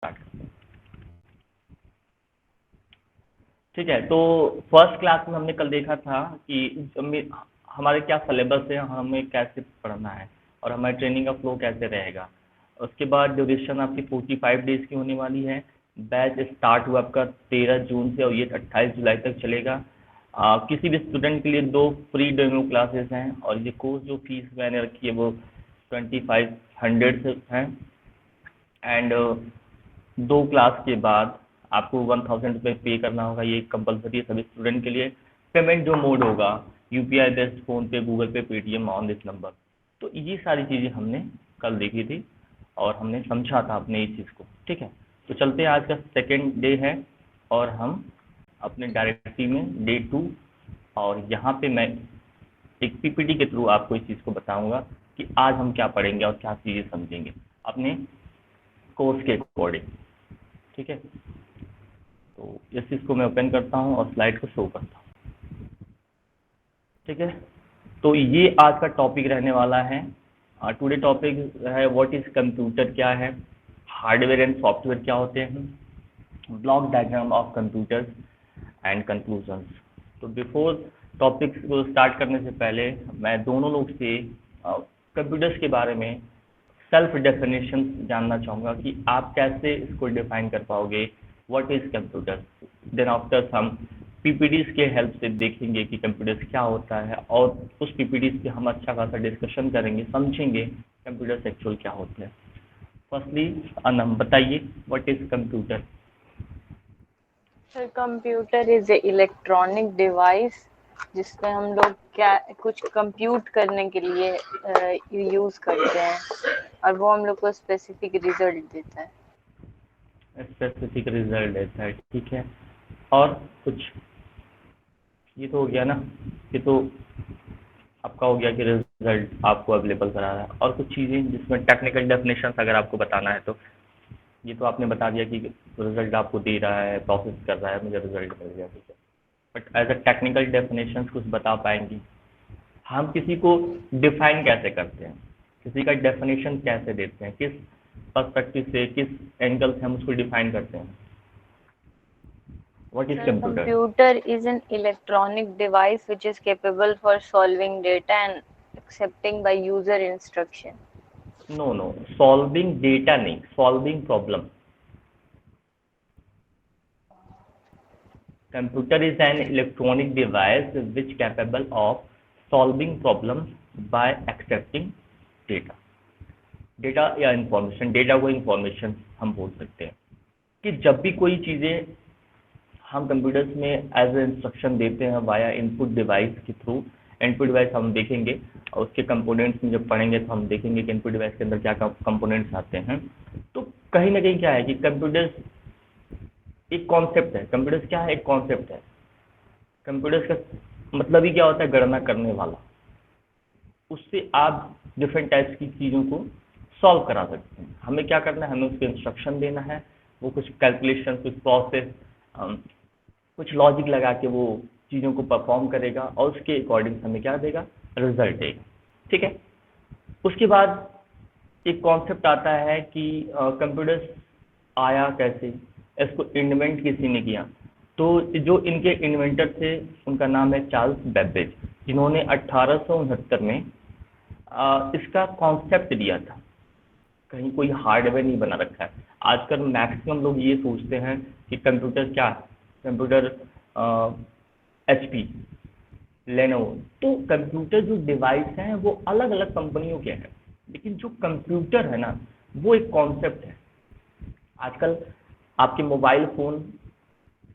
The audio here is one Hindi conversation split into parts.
स्टार्ट करते हैं। ठीक है, तो फर्स्ट क्लास में हमने कल देखा था कि हमारे क्या सिलेबस है, हमें कैसे पढ़ना है और हमारी ट्रेनिंग का फ्लो कैसे रहेगा। उसके बाद ड्यूरेशन आपकी 45 डेज की होने वाली है। बैच स्टार्ट हुआ आपका 13 जून से और ये 28 जुलाई तक चलेगा। किसी भी स्टूडेंट के लिए 2 फ्री डेमो क्लासेस हैं और ये कोर्स जो फीस मैंने रखी है वो 2500 से है। एंड 2 क्लास के बाद आपको 1000 रुपये पे करना होगा, ये कंपलसरी है सभी स्टूडेंट के लिए। पेमेंट जो मोड होगा यूपीआई बेस्ड, फोन पे, गूगल पे, पेटीएम ऑन दिस नंबर। तो ये सारी चीज़ें हमने कल देखी थी और हमने समझा था अपने इस चीज़ को। ठीक है, तो चलते हैं, आज का सेकेंड डे है और हम अपने डायरेक्टरी में डे 2। और यहाँ पे मैं एक पीपीटी के थ्रू आपको इस चीज़ को बताऊंगा कि आज हम क्या पढ़ेंगे और क्या चीज़ें समझेंगे अपने कोर्स के अकॉर्डिंग। ठीक है, तो इस चीज़ को मैं ओपन करता हूँ और स्लाइड को शो करता हूँ। ठीक है, तो ये आज का टॉपिक रहने वाला है। टुडे टॉपिक है व्हाट इज़ कंप्यूटर, क्या है, हार्डवेयर एंड सॉफ्टवेयर क्या होते हैं, block diagram of computers and conclusions. तो बिफोर टॉपिक्स को स्टार्ट करने से पहले मैं दोनों लोग से कंप्यूटर्स के बारे में सेल्फ डेफिनेशन जानना चाहूँगा कि आप कैसे इसको डिफाइन कर पाओगे, what is computer. Then after हम पीपीटीज के हेल्प से देखेंगे कि कंप्यूटर्स क्या होता है और उस पीपीटीज पे हम अच्छा खासा डिस्कशन करेंगे, समझेंगे कंप्यूटर्स एक्चुअल क्या होते हैं। फर्स्टली अनम बताइए what is computer. Sir, computer is a electronic device जिसमें हम लोग क्या कुछ कंप्यूट करने के लिए यूज करते हैं और वो हम लोग को स्पेसिफिक रिजल्ट देता है। स्पेसिफिक रिजल्ट देता है, ठीक है। और कुछ, ये तो हो गया ना, ये तो आपका हो गया कि रिजल्ट आपको अवेलेबल करा रहा है। और कुछ चीज़ें जिसमें टेक्निकल डेफिनेशन अगर आपको बताना है तो ये तो आपने बता दिया कि रिजल्ट आपको दे रहा है, प्रोसेस कर रहा है, मुझे रिजल्ट मिल गया, ठीक है। But as a technical definition कुछ बता पाएंगी, हम किसी को डिफाइन कैसे करते हैं, किसी का डेफिनेशन कैसे देते हैं, किस पर्सपेक्टिव से, किस एंगल से हम उसको डिफाइन करते हैं। What is sir, computer. Computer is an electronic device which is capable for solving data and accepting by user instruction. No no, solving data नहीं, solving problem. Computer is an electronic device which capable of solving problems by accepting data। Data या इंफॉर्मेशन, डेटा को इंफॉर्मेशन हम बोल सकते हैं कि जब भी कोई चीज़ें हम कंप्यूटर्स में एज ए इंस्ट्रक्शन देते हैं वाया इनपुट डिवाइस के थ्रू। इनपुट डिवाइस हम देखेंगे और उसके कंपोनेंट्स में जब पढ़ेंगे तो हम देखेंगे कि इनपुट डिवाइस के अंदर क्या कंपोनेंट्स आते हैं। तो कहीं ना कहीं क्या है कि कंप्यूटर्स एक कॉन्सेप्ट है। कंप्यूटर्स क्या है, एक कॉन्सेप्ट है। कंप्यूटर्स का मतलब ही क्या होता है, गणना करने वाला। उससे आप डिफरेंट टाइप्स की चीज़ों को सॉल्व करा सकते हैं। हमें क्या करना है, हमें उसके इंस्ट्रक्शन देना है, वो कुछ कैलकुलेशन, कुछ प्रोसेस, कुछ लॉजिक लगा के वो चीज़ों को परफॉर्म करेगा और उसके अकॉर्डिंग हमें क्या देगा, रिजल्ट देगा। ठीक है, उसके बाद एक कॉन्सेप्ट आता है कि कंप्यूटर्स आया कैसे, इसको इन्वेंट किसी ने किया। तो जो इनके इन्वेंटर थे उनका नाम है चार्ल्स बेबेज, जिन्होंने 1869 में इसका कॉन्सेप्ट दिया था। कहीं कोई हार्डवेयर नहीं बना रखा है। आजकल मैक्सिमम लोग ये सोचते हैं कि कंप्यूटर क्या है, कंप्यूटर एचपी, लेनोवो। तो कंप्यूटर जो डिवाइस हैं वो अलग अलग कंपनियों के हैं, लेकिन जो कंप्यूटर है ना वो एक कॉन्सेप्ट है। आजकल आपके मोबाइल फ़ोन,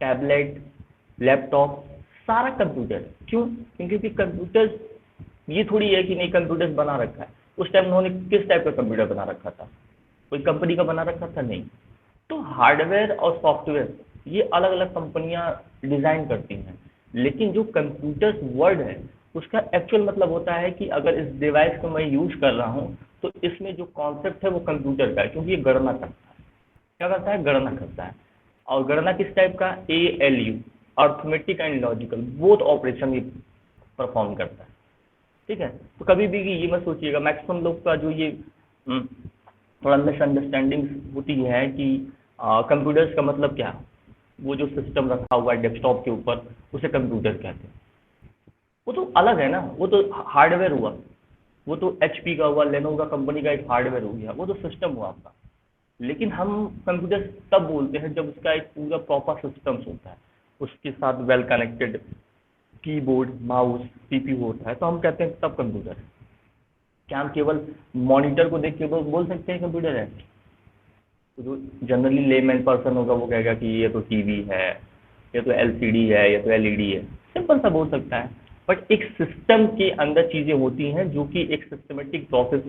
टैबलेट, लैपटॉप सारा कंप्यूटर है। क्यों? क्योंकि कंप्यूटर ये थोड़ी है कि नहीं कंप्यूटर्स बना रखा है। उस टाइम उन्होंने किस टाइप का कंप्यूटर बना रखा था, कोई कंपनी का बना रखा था? नहीं। तो हार्डवेयर और सॉफ्टवेयर ये अलग अलग कंपनियां डिज़ाइन करती हैं, लेकिन जो कंप्यूटर्स वर्ड है उसका एक्चुअल मतलब होता है कि अगर इस डिवाइस को मैं यूज़ कर रहा हूँ तो इसमें जो कॉन्सेप्ट है वो कंप्यूटर का है, क्योंकि ये गणना करता है। क्या करता है? गणना करता है। और गणना किस टाइप का? ALU, arithmetic and logical, both operation ये परफॉर्म करता है। ठीक है, तो कभी भी ये मत सोचिएगा, मैक्सिमम लोग का जो ये थोड़ा मिसअंडरस्टैंडिंग होती है कि कंप्यूटर्स का मतलब क्या है? वो जो सिस्टम रखा हुआ है डेस्कटॉप के ऊपर उसे कंप्यूटर कहते हैं। वो तो अलग है ना, वो तो हार्डवेयर हुआ, वो तो एचपी का हुआ, लेनोवो का कंपनी का एक हार्डवेयर हो गया, वो तो सिस्टम हुआ आपका। लेकिन हम कंप्यूटर तब बोलते हैं जब उसका एक पूरा प्रॉपर सिस्टम्स होता है, उसके साथ well connected keyboard mouse CPU होता है, तो हम कहते हैं तब कंप्यूटर है। क्या हम केवल मॉनिटर को देख के बोल सकते हैं कंप्यूटर है? तो जो जनरली लेमैन पर्सन होगा वो कहेगा कि ये तो टीवी है, ये तो एलसीडी है, ये तो एलईडी है, सिंपल सा बोल सकता है। बट एक सिस्टम के अंदर चीज़ें होती हैं जो कि एक सिस्टमेटिक प्रोसेस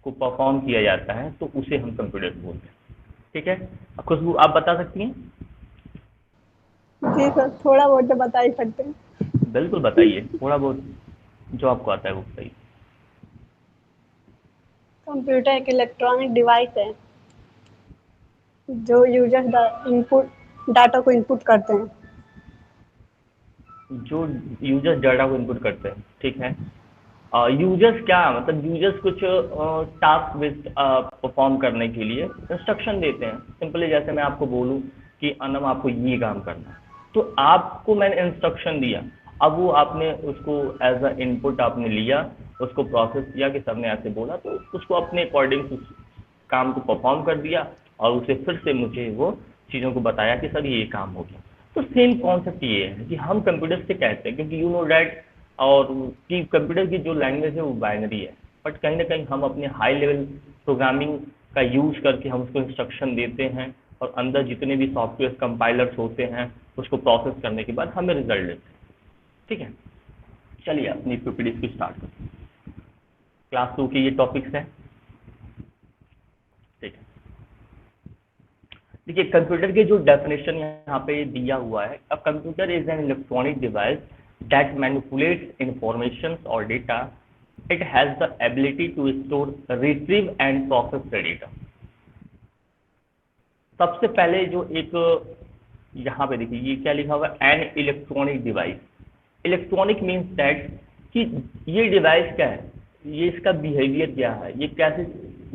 को परफॉर्म किया जाता है, तो उसे हम कंप्यूटर बोलते हैं। ठीक है, खुशबू आप बता सकती हैं? जी सर, थोड़ा बहुत तो बता ही सकते हैं। बिल्कुल बताइए, थोड़ा बहुत जो आपको आता है वो बताइए। कंप्यूटर एक इलेक्ट्रॉनिक डिवाइस है जो यूजर इनपुट डाटा को इनपुट करते हैं। जो यूजर्स डाटा को इनपुट करते हैं, ठीक है। यूजर्स क्या मतलब, यूजर्स कुछ टास्क बेस्ड परफॉर्म करने के लिए इंस्ट्रक्शन देते हैं। सिंपली जैसे मैं आपको बोलूं कि अनम आपको ये काम करना है, तो आपको मैंने इंस्ट्रक्शन दिया, अब वो आपने उसको एज अ इनपुट आपने लिया, उसको प्रोसेस किया कि सबने ऐसे बोला, तो उसको अपने अकॉर्डिंग उस काम को परफॉर्म कर दिया और उसे फिर से मुझे वो चीज़ों को बताया कि सर ये काम हो गया। तो सेम कॉन्सेप्ट ये है कि हम कंप्यूटर से कहते हैं, क्योंकि यू नो डैट और कि कंप्यूटर की जो लैंग्वेज है वो बाइनरी है, बट कहीं ना कहीं हम अपने हाई लेवल प्रोग्रामिंग का यूज करके हम उसको इंस्ट्रक्शन देते हैं और अंदर जितने भी सॉफ्टवेयर कंपाइलर्स होते हैं उसको प्रोसेस करने के बाद हमें रिजल्ट देते हैं। ठीक है, चलिए अपनी पीपीटी को स्टार्ट करते हैं। क्लास 2 के ये टॉपिक्स हैं। ठीक है, देखिए कंप्यूटर के जो डेफिनेशन यहाँ पे दिया हुआ है, a computer is an electronic device that manipulates information और data. It has the ability to store, retrieve and process the data. सबसे पहले जो एक यहाँ पे देखिए ये क्या लिखा हुआ है, N electronic device. Electronic means that कि ये डिवाइस क्या है, ये इसका बिहेवियर क्या है, ये कैसे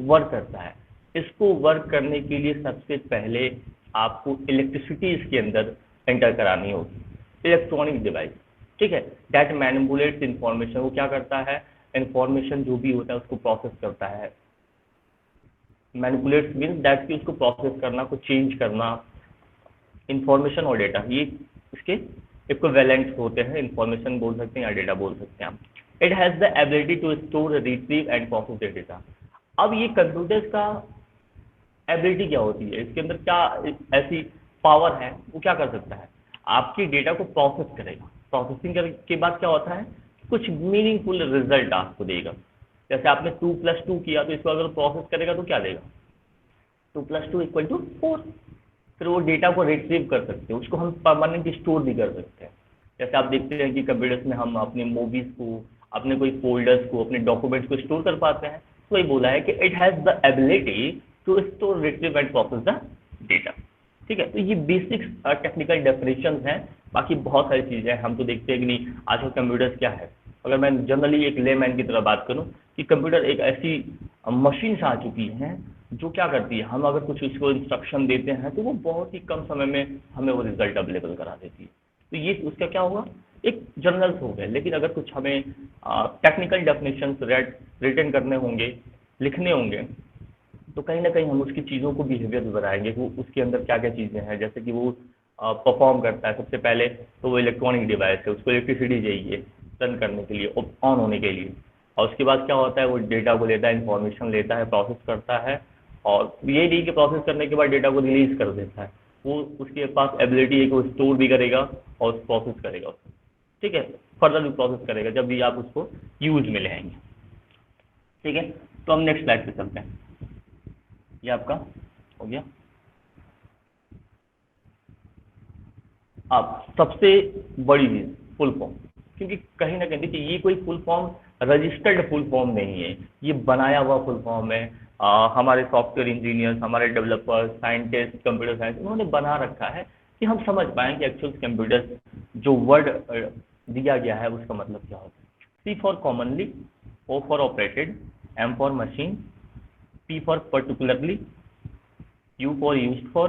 वर्क करता है। इसको वर्क करने के लिए सबसे पहले आपको इलेक्ट्रिसिटी इसके अंदर एंटर करानी होगी। इलेक्ट्रॉनिक डिवाइस, ठीक है, दैट मैनिपुलेट्स इंफॉर्मेशन, वो क्या करता है, इंफॉर्मेशन जो भी होता है उसको प्रोसेस करता है। मैनिपुलेट्स मीन्स दैट कि उसको प्रोसेस करना, को चेंज करना। इंफॉर्मेशन और डेटा ये इसके इक्विवेलेंट होते हैं, इंफॉर्मेशन बोल सकते हैं या डेटा बोल सकते हैं आप। It has the ability to store, retrieve and process the data. अब ये कंप्यूटर्स का एबिलिटी क्या होती है, इसके अंदर क्या ऐसी पावर है, वो क्या कर सकता है, आपकी डेटा को प्रोसेस करेगा। प्रोसेसिंग के बाद क्या होता है, कुछ मीनिंगफुल रिजल्ट आपको देगा। जैसे आपने 2+2 किया तो इसको अगर प्रोसेस करेगा तो क्या देगा, 2+2 = 4। फिर वो डेटा को रिट्रीव कर सकते हैं, उसको हम परमानेंट स्टोर भी कर सकते हैं। जैसे आप देखते हैं कि कंप्यूटर्स में हम अपने मूवीज़ को, अपने कोई फोल्डर्स को, अपने डॉक्यूमेंट्स को स्टोर कर पाते हैं। तो वही बोला है कि it has the ability to store, retrieve and process the data. ठीक है, तो ये बेसिक टेक्निकल डेफिनेशन हैं। बाकी बहुत सारी चीज़ें हम तो देखते हैं कि नहीं आजकल कंप्यूटर्स क्या है। अगर मैं जनरली एक लेमैन की तरह बात करूं कि कंप्यूटर एक ऐसी मशीन आ चुकी है जो क्या करती है, हम अगर कुछ उसको इंस्ट्रक्शन देते हैं तो वो बहुत ही कम समय में हमें वो रिजल्ट अवेलेबल करा देती है। तो ये उसका क्या होगा, एक जनरल हो गए। लेकिन अगर कुछ हमें टेक्निकल डेफिनेशन रिटन करने होंगे, लिखने होंगे, तो कहीं ना कहीं हम उसकी चीज़ों को बिहेवियर भी बताएंगे, वो उसके अंदर क्या क्या चीज़ें हैं। जैसे कि वो परफॉर्म करता है, सबसे पहले तो वो इलेक्ट्रॉनिक डिवाइस है, उसको इलेक्ट्रिसिटी चाहिए रन करने के लिए, ऑन होने के लिए। और उसके बाद क्या होता है, वो डेटा को लेता है, इंफॉर्मेशन लेता है, प्रोसेस करता है, और ये नहीं कि प्रोसेस करने के बाद डेटा को रिलीज कर देता है। वो उसके पास एबिलिटी है कि वो स्टोर भी करेगा और प्रोसेस करेगा उसको। ठीक है, फर्दर भी प्रोसेस करेगा जब भी आप उसको यूज में ले आएंगे। ठीक है, तो हम नेक्स्ट स्लाइड पे चलते हैं। ये आपका हो गया। अब सबसे बड़ी चीज फुल फॉर्म, क्योंकि कहीं ना कहीं देखिए ये कोई full form registered full form नहीं है, ये बनाया हुआ फुल फॉर्म है। हमारे सॉफ्टवेयर इंजीनियर्स, हमारे डेवलपर्स, साइंटिस्ट, कंप्यूटर साइंस, उन्होंने बना रखा है कि हम समझ पाएँ कि एक्चुअल कंप्यूटर जो वर्ड दिया गया है उसका मतलब क्या होता है। C for commonly, O for operated, M for machine, P for particularly, U for used for,